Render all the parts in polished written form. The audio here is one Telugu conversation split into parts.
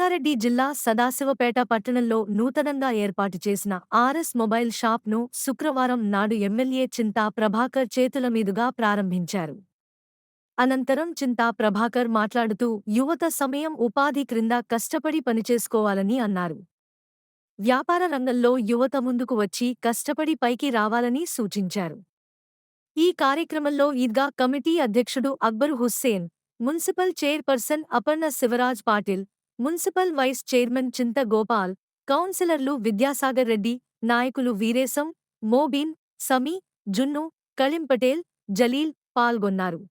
రంగారెడ్డి జిల్లా సదాశివపేట పట్టణంలో నూతనంగా ఏర్పాటు చేసిన ఆర్ఎస్ మొబైల్ షాప్ను శుక్రవారం నాడు ఎమ్మెల్యే చింతా ప్రభాకర్ చేతుల మీదుగా ప్రారంభించారు. అనంతరం చింతా ప్రభాకర్ మాట్లాడుతూ యువత సమయం ఉపాధి క్రింద కష్టపడి పనిచేసుకోవాలని అన్నారు. వ్యాపార రంగంలో యువత ముందుకు వచ్చి కష్టపడి పైకి రావాలని సూచించారు. ఈ కార్యక్రమంలో ఈద్గా కమిటీ అధ్యక్షుడు Akbar Hussain, municipal chairperson Aparna Shivraj Patil, municipal vice chairman Chinta Gopal, కౌన్సిలర్లు విద్యాసాగర్ రెడ్డి, నాయకులు వీరేశం, మోబీన్, సమీ, జున్ను, కళిం పటేల్, జలీల్ పాల్గొన్నారు.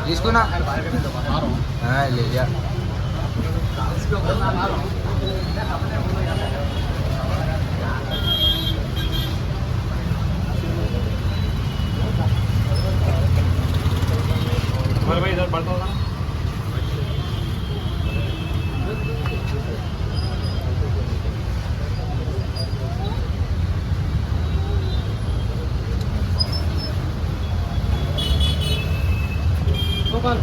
తీసుకున్నా లేదా भाई इधर बढ़ता होगा गोपाल